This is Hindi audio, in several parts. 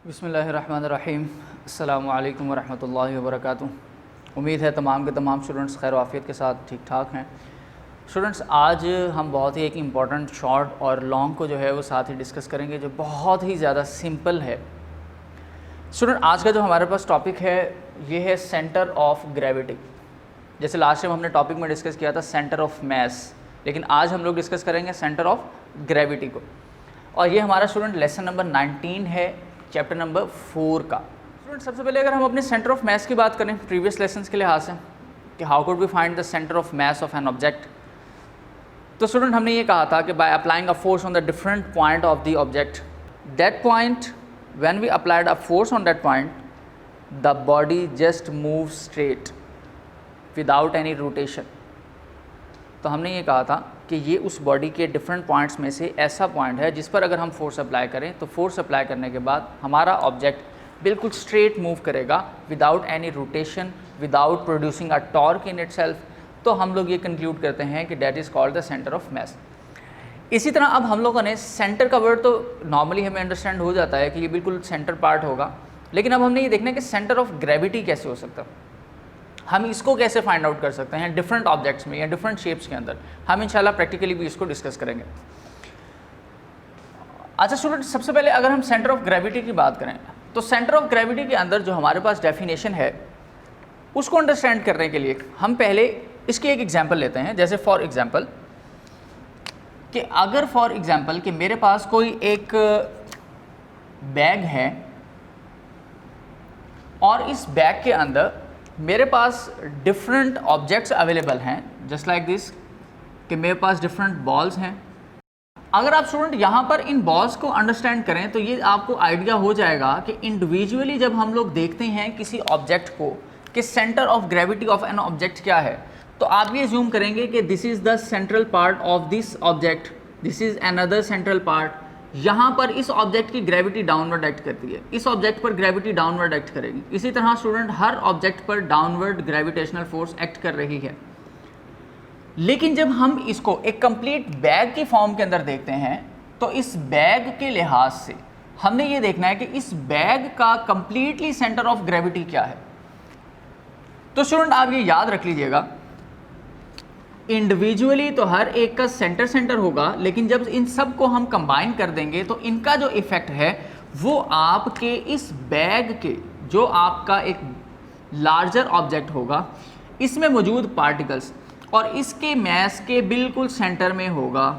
बिस्मिल्लाहिर्रहमानिर्रहीम। अस्सलामु अलैकुम वरहमतुल्लाहि वबरकातुहू। उम्मीद है तमाम के तमाम स्टूडेंट्स खैर वाफ़ियत के साथ ठीक ठाक हैं। स्टूडेंट्स, आज हम बहुत ही एक इम्पॉर्टेंट शॉर्ट और लॉन्ग को जो है वो साथ ही डिस्कस करेंगे, जो बहुत ही ज़्यादा सिंपल है। स्टूडेंट, आज का जो हमारे पास टॉपिक है ये है सेंटर ऑफ ग्रेविटी। जैसे लास्ट टाइम हमने टॉपिक में डिस्कस किया था सेंटर ऑफ मास, लेकिन आज हम लोग डिस्कस करेंगे सेंटर ऑफ ग्रेविटी को। और ये हमारा स्टूडेंट लेसन नंबर 19 है, चैप्टर नंबर 4 का। स्टूडेंट, सबसे पहले अगर हम अपने सेंटर ऑफ मास की बात करें प्रीवियस लेसन्स के लिहाज से कि how could we find the centre of mass of an object, तो स्टूडेंट हमने ये कहा था कि by applying a force on the different point of the object, that point when we applied a force on that point the body just move straight without any rotation. तो हमने ये कहा था कि ये उस बॉडी के डिफरेंट पॉइंट्स में से ऐसा पॉइंट है जिस पर अगर हम फोर्स अप्लाई करें तो फोर्स अप्लाई करने के बाद हमारा ऑब्जेक्ट बिल्कुल स्ट्रेट मूव करेगा without any rotation, without producing a torque in itself. तो हम लोग ये कंक्लूड करते हैं कि that is called the centre of मास। इसी तरह अब हम लोगों ने सेंटर का वर्ड तो नॉर्मली हमें अंडरस्टैंड हो जाता है कि ये बिल्कुल सेंटर पार्ट होगा, लेकिन अब हमने ये देखना है कि सेंटर ऑफ ग्रेविटी कैसे हो सकता है, हम इसको कैसे फाइंड आउट कर सकते हैं डिफरेंट ऑब्जेक्ट्स में या डिफरेंट शेप्स के अंदर। हम इंशाल्लाह प्रैक्टिकली भी इसको डिस्कस करेंगे। अच्छा स्टूडेंट, सबसे पहले अगर हम सेंटर ऑफ ग्रेविटी की बात करें तो सेंटर ऑफ ग्रेविटी के अंदर जो हमारे पास डेफिनेशन है उसको अंडरस्टैंड करने के लिए हम पहले इसकी एक एग्जांपल लेते हैं। जैसे फॉर एग्जांपल कि अगर फॉर एग्जांपल कि मेरे पास कोई एक बैग है और इस बैग के अंदर मेरे पास डिफरेंट ऑब्जेक्ट्स अवेलेबल हैं, जस्ट लाइक दिस कि मेरे पास डिफरेंट बॉल्स हैं। अगर आप स्टूडेंट यहाँ पर इन बॉल्स को अंडरस्टैंड करें तो ये आपको आइडिया हो जाएगा कि इंडिविजुअली जब हम लोग देखते हैं किसी ऑब्जेक्ट को कि centre of gravity of an object क्या है, तो आप ये ज्यूम करेंगे कि this is the central part of this object, this is another central part. यहाँ पर इस ऑब्जेक्ट की ग्रेविटी डाउनवर्ड एक्ट करती है, इस ऑब्जेक्ट पर ग्रेविटी डाउनवर्ड एक्ट करेगी। इसी तरह स्टूडेंट हर ऑब्जेक्ट पर डाउनवर्ड ग्रेविटेशनल फोर्स एक्ट कर रही है। लेकिन जब हम इसको एक कंप्लीट बैग की फॉर्म के अंदर देखते हैं तो इस बैग के लिहाज से हमने ये देखना है कि इस बैग का कंप्लीटली सेंटर ऑफ ग्रेविटी क्या है। तो स्टूडेंट आप ये याद रख लीजिएगा, इंडिविजुअली तो हर एक का सेंटर होगा, लेकिन जब इन सब को हम कंबाइन कर देंगे तो इनका जो इफेक्ट है वो आपके इस बैग के जो आपका एक लार्जर ऑब्जेक्ट होगा इसमें मौजूद पार्टिकल्स और इसके मास के बिल्कुल सेंटर में होगा।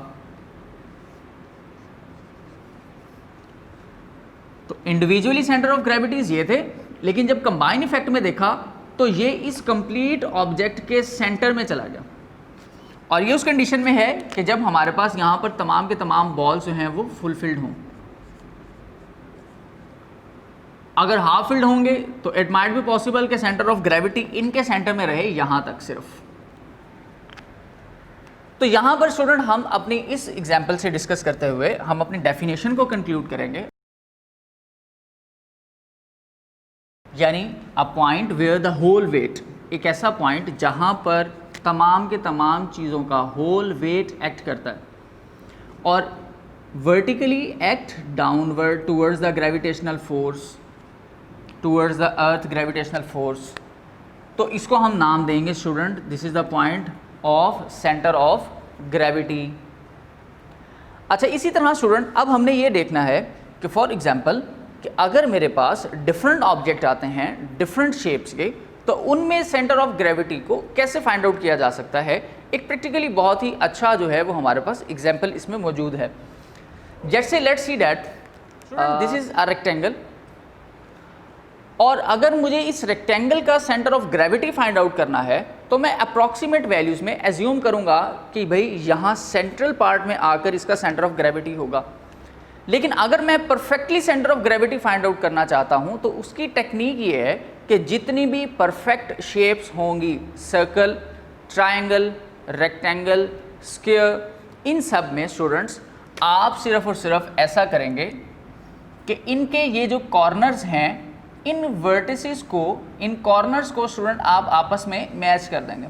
तो इंडिविजुअली सेंटर ऑफ ग्रेविटीज ये थे, लेकिन जब कंबाइन इफेक्ट में देखा तो ये इस कंप्लीट ऑब्जेक्ट के सेंटर में चला गया। और ये उस कंडीशन में है कि जब हमारे पास यहाँ पर तमाम के तमाम बॉल्स जो हैं वो फुलफिल्ड हों। अगर हाफ फिल्ड होंगे तो इट माइट बी पॉसिबल कि सेंटर ऑफ ग्रेविटी इनके सेंटर में रहे यहाँ तक सिर्फ। तो यहाँ पर स्टूडेंट हम अपनी इस एग्जाम्पल से डिस्कस करते हुए हम अपनी डेफिनेशन को कंक्लूड करेंगे, यानी a point where the whole weight, एक ऐसा पॉइंट जहाँ पर तमाम के तमाम चीज़ों का होल वेट एक्ट करता है और vertically act downward towards the gravitational force, towards the earth gravitational force. तो इसको हम नाम देंगे student, this is the point of centre of gravity. अच्छा, इसी तरह स्टूडेंट अब हमने ये देखना है कि फॉर एग्जांपल कि अगर मेरे पास डिफरेंट ऑब्जेक्ट आते हैं डिफरेंट शेप्स के, तो उनमें सेंटर ऑफ ग्रेविटी को कैसे फाइंड आउट किया जा सकता है। एक प्रैक्टिकली बहुत ही अच्छा जो है वो हमारे पास एग्जांपल इसमें मौजूद है। जैसे let's see that this is a rectangle, और अगर मुझे इस रेक्टेंगल का centre of gravity find out करना है तो मैं अप्रॉक्सीमेट वैल्यूज़ में एज्यूम करूँगा कि भाई यहाँ सेंट्रल पार्ट में आकर इसका सेंटर ऑफ ग्रेविटी होगा। लेकिन अगर मैं perfectly centre of gravity find out करना चाहता हूँ तो उसकी टेक्निक ये है कि जितनी भी परफेक्ट शेप्स होंगी, सर्कल, ट्रायंगल, रेक्टेंगल, स्क्वायर, इन सब में स्टूडेंट्स आप सिर्फ और सिर्फ ऐसा करेंगे कि इनके ये जो कॉर्नर्स हैं, इन वर्टिसेस को, इन कॉर्नर्स को स्टूडेंट आप आपस में मैच कर देंगे।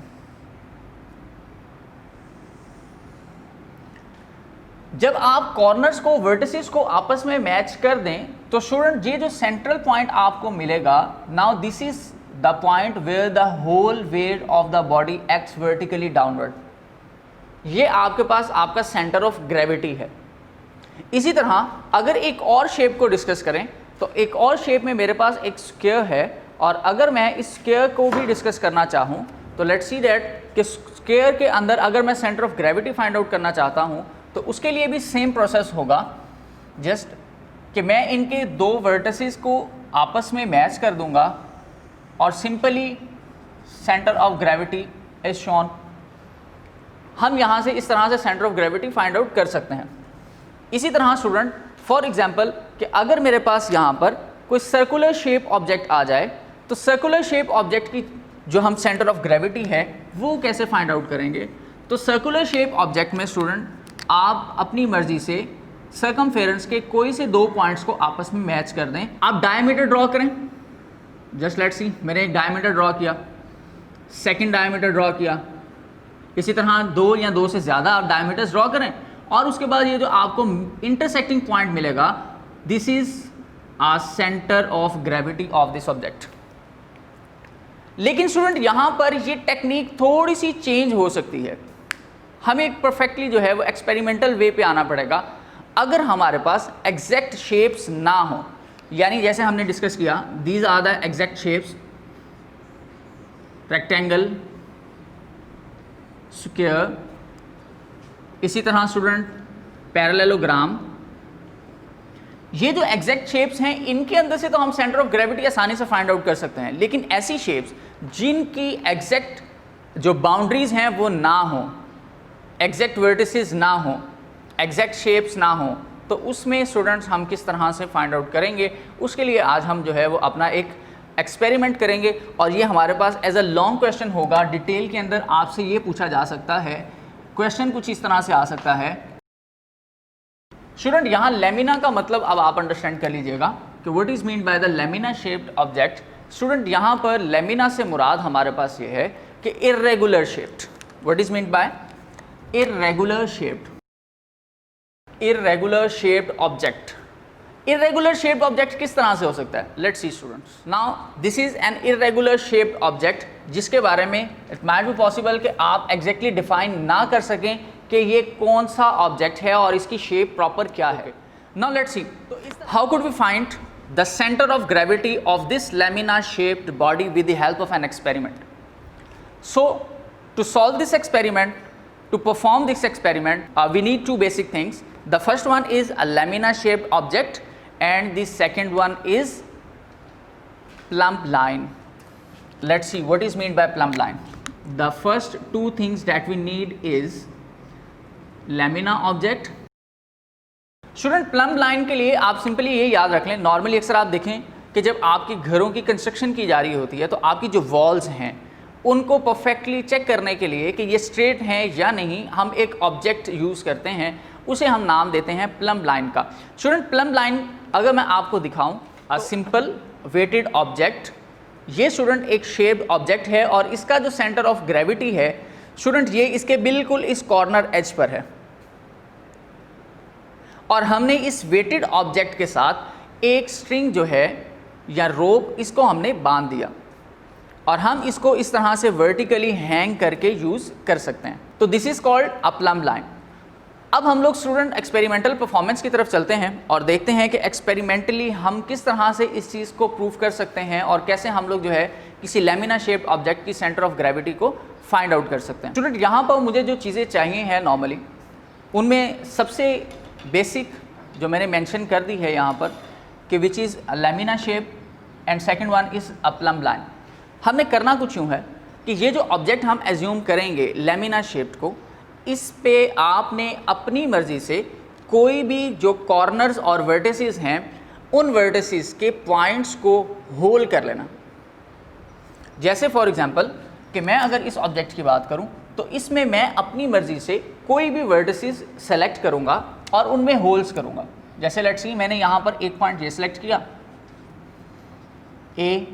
जब आप कॉर्नर्स को वर्टिसेस को आपस में मैच कर दें तो स्टूडेंट ये जो सेंट्रल पॉइंट आपको मिलेगा, now this is the point where the whole weight of the body acts vertically downward. ये आपके पास आपका सेंटर ऑफ ग्रेविटी है। इसी तरह अगर एक और शेप को डिस्कस करें तो एक और शेप में मेरे पास एक स्क्वायर है, और अगर मैं इस स्क्वायर को भी डिस्कस करना चाहूँ तो लेट्स सी दैट कि स्क्वायर के अंदर अगर मैं centre of gravity find out करना चाहता हूँ तो उसके लिए भी सेम प्रोसेस होगा, जस्ट कि मैं इनके दो वर्टिसेस को आपस में मैच कर दूंगा और simply centre of gravity is shown. हम यहाँ से इस तरह से centre of gravity find out कर सकते हैं। इसी तरह स्टूडेंट फॉर एग्जांपल कि अगर मेरे पास यहाँ पर कोई सर्कुलर शेप ऑब्जेक्ट आ जाए तो सर्कुलर शेप ऑब्जेक्ट की जो हम सेंटर ऑफ ग्रेविटी है वो कैसे फाइंड आउट करेंगे। तो सर्कुलर शेप ऑब्जेक्ट में स्टूडेंट आप अपनी मर्जी से सर्कमफेरेंस के कोई से दो पॉइंट्स को आपस में मैच कर दें। आप डायमीटर ड्रॉ करें, जस्ट लेट्स सी मैंने एक डायमीटर ड्रॉ किया, सेकंड डायमीटर ड्रॉ किया, इसी तरह दो या दो से ज़्यादा आप डायमीटर्स ड्रॉ करें और उसके बाद ये जो आपको इंटरसेक्टिंग पॉइंट मिलेगा, this is a centre of gravity of this object. लेकिन स्टूडेंट यहाँ पर ये टेक्निक थोड़ी सी चेंज हो सकती है। हमें एक परफेक्टली जो है वो एक्सपेरिमेंटल वे पे आना पड़ेगा। अगर हमारे पास एग्जैक्ट शेप्स ना हो, यानी जैसे हमने डिस्कस किया these are the exact shapes, rectangle, square, इसी तरह स्टूडेंट पैरेललोग्राम, ये जो एग्जैक्ट शेप्स हैं इनके अंदर से तो हम सेंटर ऑफ ग्रेविटी आसानी से फाइंड आउट कर सकते हैं। लेकिन ऐसी शेप्स जिनकी एग्जैक्ट जो बाउंड्रीज हैं वो ना हो, एग्जैक्ट वर्टिसेस ना हो, एग्जैक्ट शेप्स ना हो, तो उसमें स्टूडेंट्स हम किस तरह से फाइंड आउट करेंगे, उसके लिए आज हम जो है वो अपना एक एक्सपेरिमेंट करेंगे। और ये हमारे पास एज अ लॉन्ग क्वेश्चन होगा, डिटेल के अंदर आपसे ये पूछा जा सकता है। क्वेश्चन कुछ इस तरह से आ सकता है स्टूडेंट, यहाँ लेमिना का मतलब अब आप अंडरस्टैंड कर लीजिएगा कि what is mean by the lamina shaped object. Student यहाँ पर लेमिना से मुराद हमारे पास ये है कि irregular shaped. What is mean by irregular shaped, irregular shaped object. Irregular shaped object किस तरह से हो सकता है, let's see students. Now this is an irregular shaped object जिसके बारे में इट माइट बी पॉसिबल कि आप एग्जैक्टली डिफाइन ना कर सकें कि ये कौन सा ऑब्जेक्ट है और इसकी शेप प्रॉपर क्या है। Now let's see how could we find the centre of gravity of this lamina shaped body with the help of an experiment. So to solve this experiment, to perform this experiment we need two basic things. The first one is a lamina shaped object and the second one is plumb line. Let's see what is meant by plumb line. The first two things that we need is lamina object. Student plumb line के लिए आप सिंपली ये याद रख लें, नॉर्मली अक्सर आप देखें कि जब आपके घरों की कंस्ट्रक्शन की जा रही होती है तो आपकी जो वॉल्स हैं उनको परफेक्टली चेक करने के लिए कि ये स्ट्रेट हैं या नहीं, हम एक ऑब्जेक्ट यूज़ करते हैं, उसे हम नाम देते हैं प्लम्ब लाइन का। स्टूडेंट प्लम्ब लाइन अगर मैं आपको दिखाऊं, अ सिंपल वेटेड ऑब्जेक्ट, ये स्टूडेंट एक शेप्ड ऑब्जेक्ट है और इसका जो सेंटर ऑफ ग्रेविटी है स्टूडेंट ये इसके बिल्कुल इस कॉर्नर एज पर है और हमने इस वेटेड ऑब्जेक्ट के साथ एक स्ट्रिंग जो है या रोप इसको हमने बांध दिया और हम इसको इस तरह से वर्टिकली हैंग करके यूज़ कर सकते हैं। तो this is called a plumb line. अब हम लोग स्टूडेंट एक्सपेरिमेंटल परफॉर्मेंस की तरफ चलते हैं और देखते हैं कि एक्सपेरिमेंटली हम किस तरह से इस चीज़ को प्रूव कर सकते हैं और कैसे हम लोग जो है किसी लेमिना शेप्ड ऑब्जेक्ट की सेंटर ऑफ ग्रेविटी को फाइंड आउट कर सकते हैं। स्टूडेंट यहाँ पर मुझे जो चीज़ें चाहिए हैं नॉर्मली, उनमें सबसे बेसिक जो मैंने मेंशन कर दी है यहाँ पर कि which is lamina shape and second one is a plumb line. हमने करना कुछ यूँ है कि ये जो ऑब्जेक्ट हम एज्यूम करेंगे लेमिना शेप्ड को, इस पे आपने अपनी मर्ज़ी से कोई भी जो कॉर्नर्स और वर्टिसेस हैं उन वर्टिसेस के पॉइंट्स को होल कर लेना। जैसे फॉर एग्जांपल कि मैं अगर इस ऑब्जेक्ट की बात करूं तो इसमें मैं अपनी मर्ज़ी से कोई भी वर्टिसेस सेलेक्ट करूंगा और उनमें होल्स करूंगा। जैसे लेट्स सी मैंने यहाँ पर एक पॉइंट ये सेलेक्ट किया A,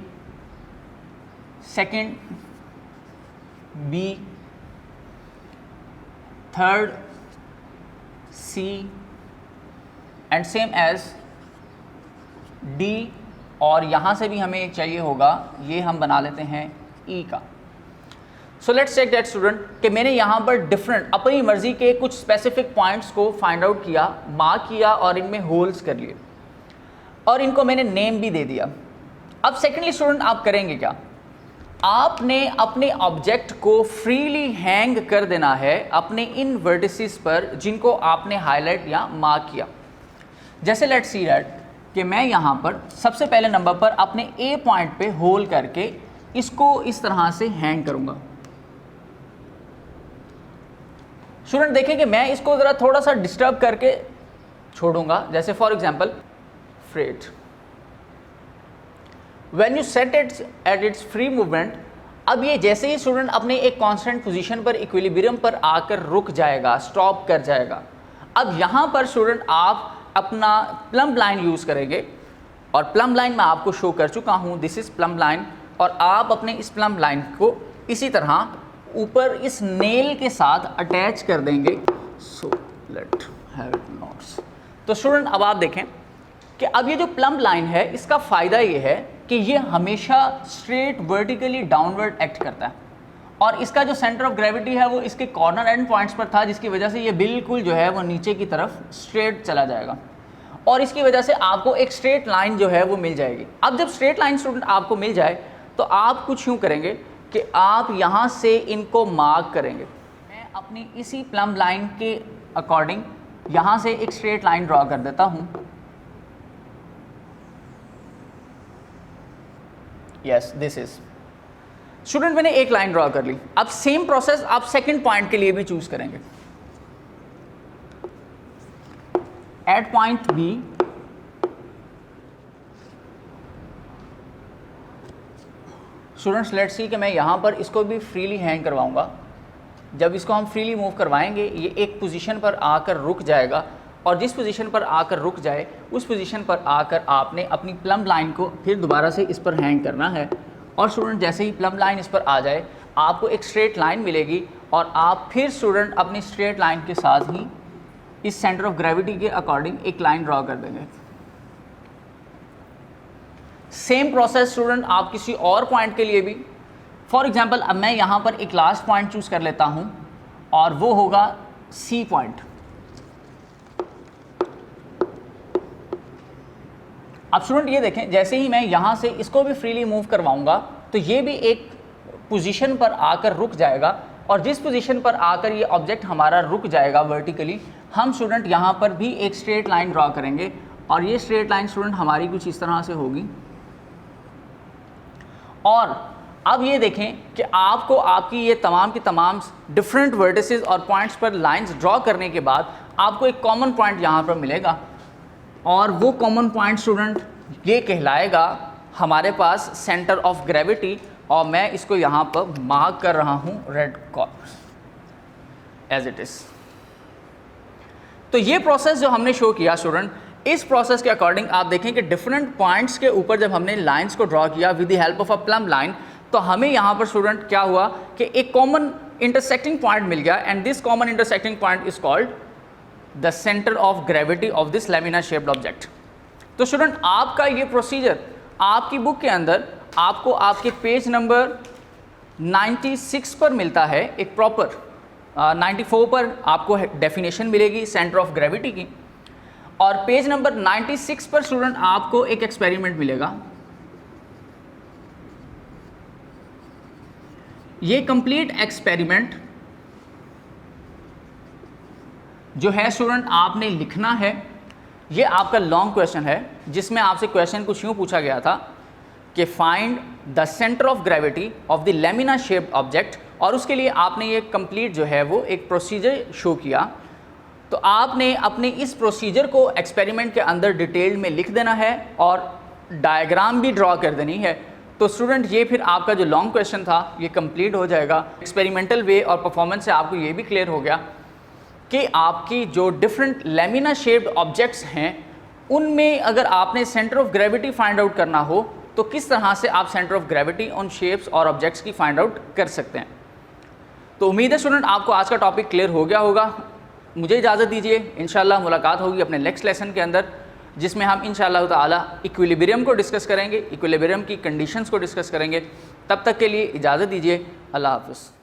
second B, third C and same as D, और यहाँ से भी हमें एक चाहिए होगा, ये हम बना लेते हैं E का। So let's check that student कि मैंने यहाँ पर डिफरेंट अपनी मर्जी के कुछ स्पेसिफिक पॉइंट्स को फाइंड आउट किया, मार्क किया और इनमें होल्स कर लिए और इनको मैंने नेम भी दे दिया। अब सेकेंडली स्टूडेंट आप करेंगे क्या, आपने अपने ऑब्जेक्ट को फ्रीली हैंग कर देना है अपने इन वर्टिसेस पर जिनको आपने हाईलाइट या मार्क किया। जैसे लेट्स सी दैट कि मैं यहाँ पर सबसे पहले नंबर पर अपने ए पॉइंट पे होल करके इसको इस तरह से हैंग करूँगा। स्टूडेंट देखें कि मैं इसको ज़रा थोड़ा सा डिस्टर्ब करके छोड़ूंगा। जैसे for example freight, when you set it's at its free movement, अब ये जैसे ही स्टूडेंट अपने एक कांस्टेंट पोजीशन पर इक्विलिब्रियम पर आकर रुक जाएगा, स्टॉप कर जाएगा। अब यहाँ पर स्टूडेंट आप अपना प्लम्ब लाइन यूज़ करेंगे और प्लम्ब लाइन मैं आपको शो कर चुका हूँ, दिस इज़ प्लम्ब लाइन, और आप अपने इस प्लम्ब लाइन को इसी तरह ऊपर इस नेल के साथ अटैच कर देंगे। So let have it notes. तो स्टूडेंट अब आप देखें कि अब ये जो प्लम्ब लाइन है इसका फ़ायदा ये है कि ये हमेशा स्ट्रेट वर्टिकली डाउनवर्ड एक्ट करता है और इसका जो सेंटर ऑफ ग्रेविटी है वो इसके कॉर्नर एंड पॉइंट्स पर था, जिसकी वजह से ये बिल्कुल जो है वो नीचे की तरफ स्ट्रेट चला जाएगा और इसकी वजह से आपको एक स्ट्रेट लाइन जो है वो मिल जाएगी। अब जब स्ट्रेट लाइन स्टूडेंट आपको मिल जाए तो आप कुछ यूँ करेंगे कि आप यहाँ से इनको मार्क करेंगे। मैं अपनी इसी प्लम्ब लाइन के अकॉर्डिंग यहाँ से एक स्ट्रेट लाइन ड्रॉ कर देता हूँ। यस दिस इज स्टूडेंट, मैंने एक लाइन ड्रॉ कर ली। अब सेम प्रोसेस आप सेकंड पॉइंट के लिए भी चूज करेंगे। At point B students let's see कि मैं यहाँ पर इसको भी फ्रीली हैंग करवाऊंगा। जब इसको हम फ्रीली मूव करवाएंगे ये एक पोजीशन पर आकर रुक जाएगा और जिस पोजीशन पर आकर रुक जाए उस पोजीशन पर आकर आपने अपनी प्लम्ब लाइन को फिर दोबारा से इस पर हैंग करना है और स्टूडेंट जैसे ही प्लम्ब लाइन इस पर आ जाए आपको एक स्ट्रेट लाइन मिलेगी और आप फिर स्टूडेंट अपनी स्ट्रेट लाइन के साथ ही इस सेंटर ऑफ ग्रेविटी के अकॉर्डिंग एक लाइन ड्रॉ कर देंगे। सेम प्रोसेस स्टूडेंट आप किसी और पॉइंट के लिए भी, फॉर एग्जांपल अब मैं यहाँ पर एक लास्ट पॉइंट चूज कर लेता हूँ और वो होगा सी पॉइंट। अब स्टूडेंट ये देखें जैसे ही मैं यहाँ से इसको भी फ्रीली मूव करवाऊंगा तो ये भी एक पोजीशन पर आकर रुक जाएगा और जिस पोजीशन पर आकर ये ऑब्जेक्ट हमारा रुक जाएगा वर्टिकली, हम स्टूडेंट यहाँ पर भी एक स्ट्रेट लाइन ड्रॉ करेंगे और ये स्ट्रेट लाइन स्टूडेंट हमारी कुछ इस तरह से होगी। और अब ये देखें कि आपको आपकी ये तमाम की तमाम डिफरेंट वर्टिसेस और पॉइंट्स पर लाइंस ड्रॉ करने के बाद आपको एक कॉमन पॉइंट यहाँ पर मिलेगा और वो कॉमन पॉइंट स्टूडेंट ये कहलाएगा हमारे पास सेंटर ऑफ ग्रेविटी और मैं इसको यहाँ पर मार्क कर रहा हूँ red corner as it is. तो ये प्रोसेस जो हमने शो किया स्टूडेंट, इस प्रोसेस के अकॉर्डिंग आप देखें कि डिफरेंट पॉइंट्स के ऊपर जब हमने लाइंस को ड्रॉ किया with the help of a plumb line तो हमें यहाँ पर स्टूडेंट क्या हुआ कि एक कॉमन इंटरसेक्टिंग पॉइंट मिल गया and this common intersecting point is called the centre of gravity of this lamina shaped object. तो स्टूडेंट आपका ये प्रोसीजर आपकी बुक के अंदर आपको आपके पेज नंबर 96 पर मिलता है, एक प्रॉपर 94 पर आपको डेफिनेशन मिलेगी सेंटर ऑफ ग्रेविटी की और पेज नंबर 96 पर स्टूडेंट आपको एक एक्सपेरिमेंट मिलेगा। ये कंप्लीट एक्सपेरिमेंट जो है स्टूडेंट आपने लिखना है। ये आपका लॉन्ग क्वेश्चन है जिसमें आपसे क्वेश्चन कुछ यूँ पूछा गया था कि find the centre of gravity of the lamina shaped object और उसके लिए आपने ये कंप्लीट जो है वो एक प्रोसीजर शो किया। तो आपने अपने इस प्रोसीजर को एक्सपेरिमेंट के अंदर डिटेल में लिख देना है और डायग्राम भी ड्रॉ कर देनी है। तो स्टूडेंट ये फिर आपका जो लॉन्ग क्वेश्चन था ये कंप्लीट हो जाएगा। एक्सपेरिमेंटल वे और परफॉर्मेंस से आपको ये भी क्लियर हो गया कि आपकी जो डिफरेंट लैमिना शेप्ड ऑब्जेक्ट्स हैं उनमें अगर आपने centre of gravity find out करना हो तो किस तरह से आप सेंटर ऑफ ग्रेविटी उन शेप्स और ऑब्जेक्ट्स की फाइंड आउट कर सकते हैं। तो उम्मीद है स्टूडेंट आपको आज का टॉपिक क्लियर हो गया होगा। मुझे इजाज़त दीजिए, इंशाअल्लाह मुलाकात होगी अपने नेक्स्ट लेसन के अंदर, जिसमें हम इंशाअल्लाह ताला इक्विलिब्रियम को डिस्कस करेंगे, इक्विलिब्रियम की कंडीशंस को डिस्कस करेंगे। तब तक के लिए इजाज़त दीजिए, अल्लाह हाफ़िज़।